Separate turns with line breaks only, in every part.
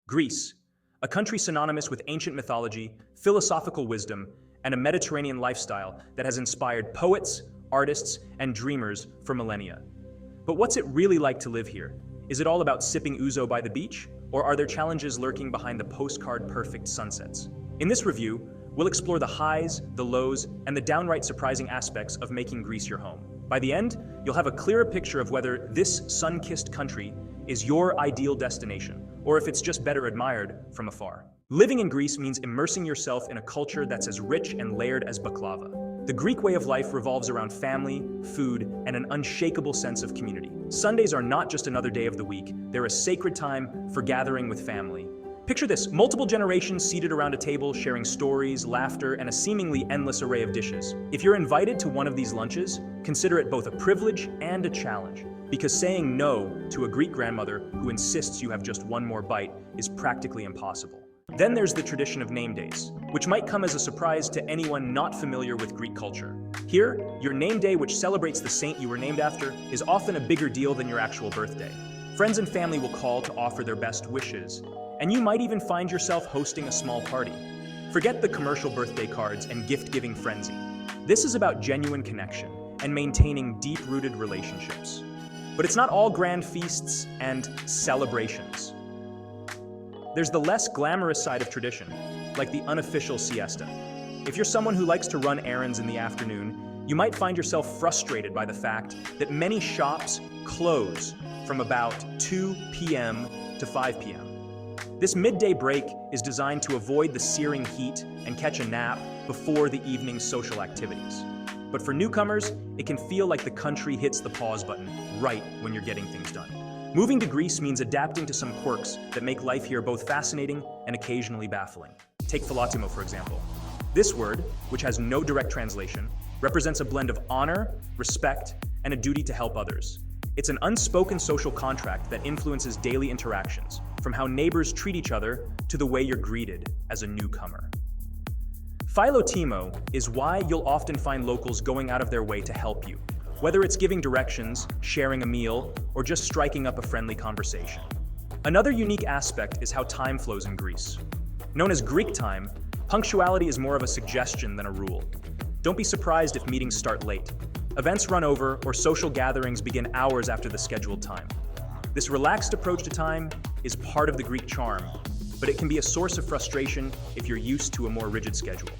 Greece, a country synonymous with ancient mythology, philosophical wisdom, and a Mediterranean lifestyle that has inspired poets, artists, and dreamers for millennia. But what's it really like to live here? Is it all about sipping ouzo by the beach, or are there challenges lurking behind the postcard-perfect sunsets? In this review, we'll explore the highs, the lows, and the downright surprising aspects of making Greece your home. By the end, you'll have a clearer picture of whether this sun-kissed country is your ideal destination, or if it's just better admired from afar. Living in Greece means immersing yourself in a culture that's as rich and layered as baklava. The Greek way of life revolves around family, food, and an unshakable sense of community. Sundays are not just another day of the week, they're a sacred time for gathering with family. Picture this, multiple generations seated around a table sharing stories, laughter, and a seemingly endless array of dishes. If you're invited to one of these lunches, consider it both a privilege and a challenge, because saying no to a Greek grandmother who insists you have just one more bite is practically impossible. Then there's the tradition of name days, which might come as a surprise to anyone not familiar with Greek culture. Here, your name day, which celebrates the saint you were named after, is often a bigger deal than your actual birthday. Friends and family will call to offer their best wishes, and you might even find yourself hosting a small party. Forget the commercial birthday cards and gift-giving frenzy. This is about genuine connection and maintaining deep-rooted relationships. But it's not all grand feasts and celebrations. There's the less glamorous side of tradition, like the unofficial siesta. If you're someone who likes to run errands in the afternoon, you might find yourself frustrated by the fact that many shops close from about 2 p.m. to 5 p.m. This midday break is designed to avoid the searing heat and catch a nap before the evening's social activities. But for newcomers, it can feel like the country hits the pause button right when you're getting things done. Moving to Greece means adapting to some quirks that make life here both fascinating and occasionally baffling. Take philatimo, for example. This word, which has no direct translation, represents a blend of honor, respect, and a duty to help others. It's an unspoken social contract that influences daily interactions, from how neighbors treat each other to the way you're greeted as a newcomer. Philotimo is why you'll often find locals going out of their way to help you, whether it's giving directions, sharing a meal, or just striking up a friendly conversation. Another unique aspect is how time flows in Greece. Known as Greek time, punctuality is more of a suggestion than a rule. Don't be surprised if meetings start late. Events run over, or social gatherings begin hours after the scheduled time. This relaxed approach to time is part of the Greek charm, but it can be a source of frustration if you're used to a more rigid schedule.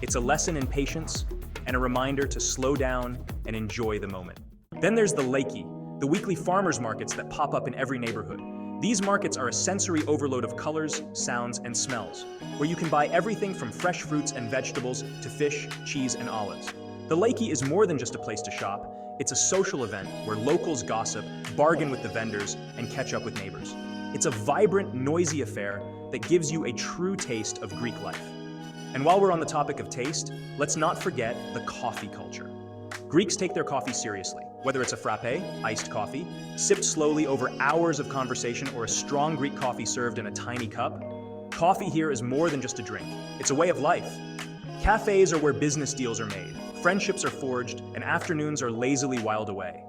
It's a lesson in patience and a reminder to slow down and enjoy the moment. Then there's the Leki, the weekly farmers markets that pop up in every neighborhood. These markets are a sensory overload of colors, sounds, and smells, where you can buy everything from fresh fruits and vegetables to fish, cheese, and olives. The Leki is more than just a place to shop. It's a social event where locals gossip, bargain with the vendors, and catch up with neighbors. It's a vibrant, noisy affair that gives you a true taste of Greek life. And while we're on the topic of taste, let's not forget the coffee culture. Greeks take their coffee seriously, whether it's a frappe, iced coffee, sipped slowly over hours of conversation, or a strong Greek coffee served in a tiny cup. Coffee here is more than just a drink. It's a way of life. Cafes are where business deals are made, friendships are forged, and afternoons are lazily whiled away.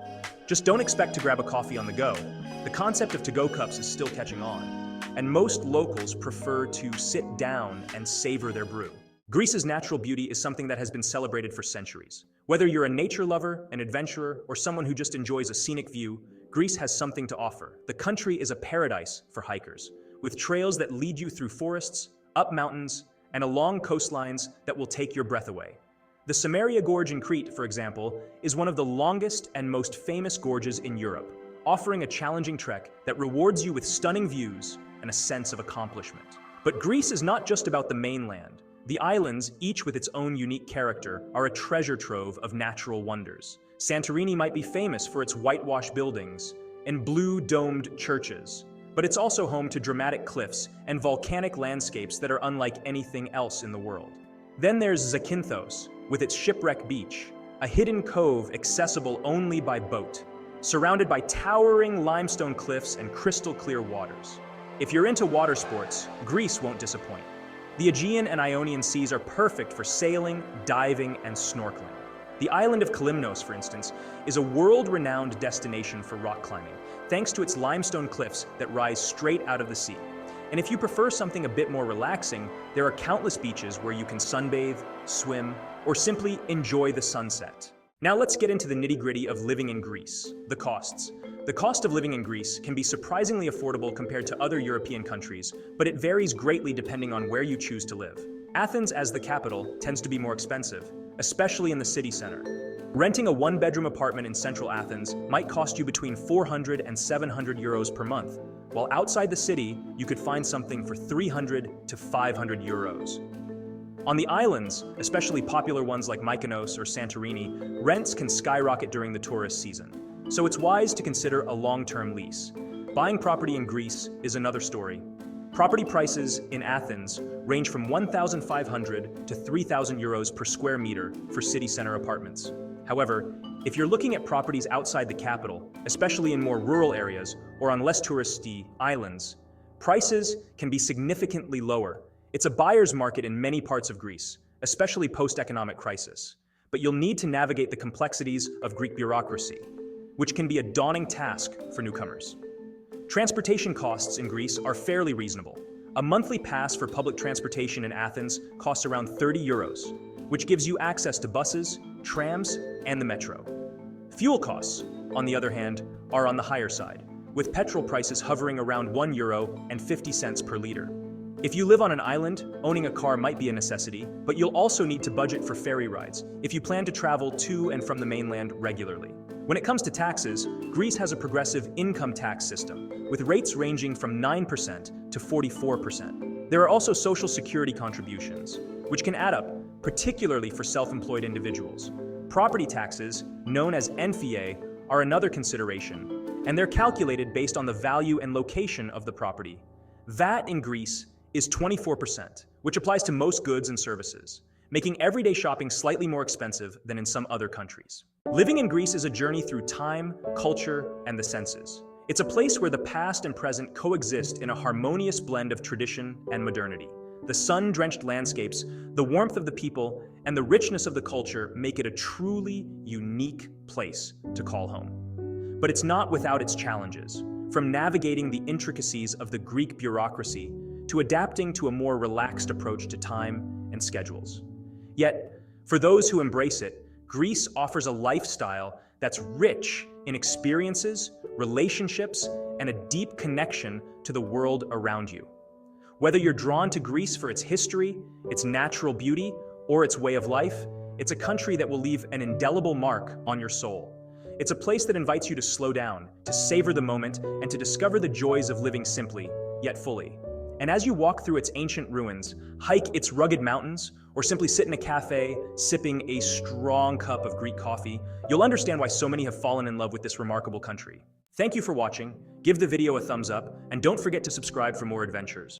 Just don't expect to grab a coffee on the go. The concept of to-go cups is still catching on, and most locals prefer to sit down and savor their brew. Greece's natural beauty is something that has been celebrated for centuries. Whether you're a nature lover, an adventurer, or someone who just enjoys a scenic view, Greece has something to offer. The country is a paradise for hikers, with trails that lead you through forests, up mountains, and along coastlines that will take your breath away. The Samaria Gorge in Crete, for example, is one of the longest and most famous gorges in Europe, offering a challenging trek that rewards you with stunning views and a sense of accomplishment. But Greece is not just about the mainland. The islands, each with its own unique character, are a treasure trove of natural wonders. Santorini might be famous for its whitewashed buildings and blue-domed churches, but it's also home to dramatic cliffs and volcanic landscapes that are unlike anything else in the world. Then there's Zakynthos, with its shipwreck beach, a hidden cove accessible only by boat, surrounded by towering limestone cliffs and crystal-clear waters. If you're into water sports, Greece won't disappoint. The Aegean and Ionian seas are perfect for sailing, diving, and snorkeling. The island of Kalymnos, for instance, is a world-renowned destination for rock climbing, thanks to its limestone cliffs that rise straight out of the sea. And if you prefer something a bit more relaxing, there are countless beaches where you can sunbathe, swim, or simply enjoy the sunset. Now let's get into the nitty-gritty of living in Greece, the costs. The cost of living in Greece can be surprisingly affordable compared to other European countries, but it varies greatly depending on where you choose to live. Athens, as the capital, tends to be more expensive, especially in the city center. Renting a one-bedroom apartment in central Athens might cost you between 400 and 700 euros per month, while outside the city, you could find something for 300 to 500 euros. On the islands, especially popular ones like Mykonos or Santorini, rents can skyrocket during the tourist season. So it's wise to consider a long-term lease. Buying property in Greece is another story. Property prices in Athens range from 1,500 to 3,000 euros per square meter for city center apartments. However, if you're looking at properties outside the capital, especially in more rural areas or on less touristy islands, prices can be significantly lower. It's a buyer's market in many parts of Greece, especially post-economic crisis. But you'll need to navigate the complexities of Greek bureaucracy, which can be a daunting task for newcomers. Transportation costs in Greece are fairly reasonable. A monthly pass for public transportation in Athens costs around 30 euros, which gives you access to buses, trams, and the metro. Fuel costs, on the other hand, are on the higher side, with petrol prices hovering around €1.50 per liter. If you live on an island, owning a car might be a necessity, but you'll also need to budget for ferry rides if you plan to travel to and from the mainland regularly. When it comes to taxes, Greece has a progressive income tax system, with rates ranging from 9% to 44%. There are also social security contributions, which can add up, particularly for self-employed individuals. Property taxes, known as NFA, are another consideration, and they're calculated based on the value and location of the property. VAT in Greece is 24%, which applies to most goods and services, making everyday shopping slightly more expensive than in some other countries. Living in Greece is a journey through time, culture, and the senses. It's a place where the past and present coexist in a harmonious blend of tradition and modernity. The sun-drenched landscapes, the warmth of the people, and the richness of the culture make it a truly unique place to call home. But it's not without its challenges, from navigating the intricacies of the Greek bureaucracy to adapting to a more relaxed approach to time and schedules. Yet, for those who embrace it, Greece offers a lifestyle that's rich in experiences, relationships, and a deep connection to the world around you. Whether you're drawn to Greece for its history, its natural beauty, or its way of life, it's a country that will leave an indelible mark on your soul. It's a place that invites you to slow down, to savor the moment, and to discover the joys of living simply, yet fully. And as you walk through its ancient ruins, hike its rugged mountains, or simply sit in a cafe sipping a strong cup of Greek coffee, you'll understand why so many have fallen in love with this remarkable country. Thank you for watching, give the video a thumbs up, and don't forget to subscribe for more adventures.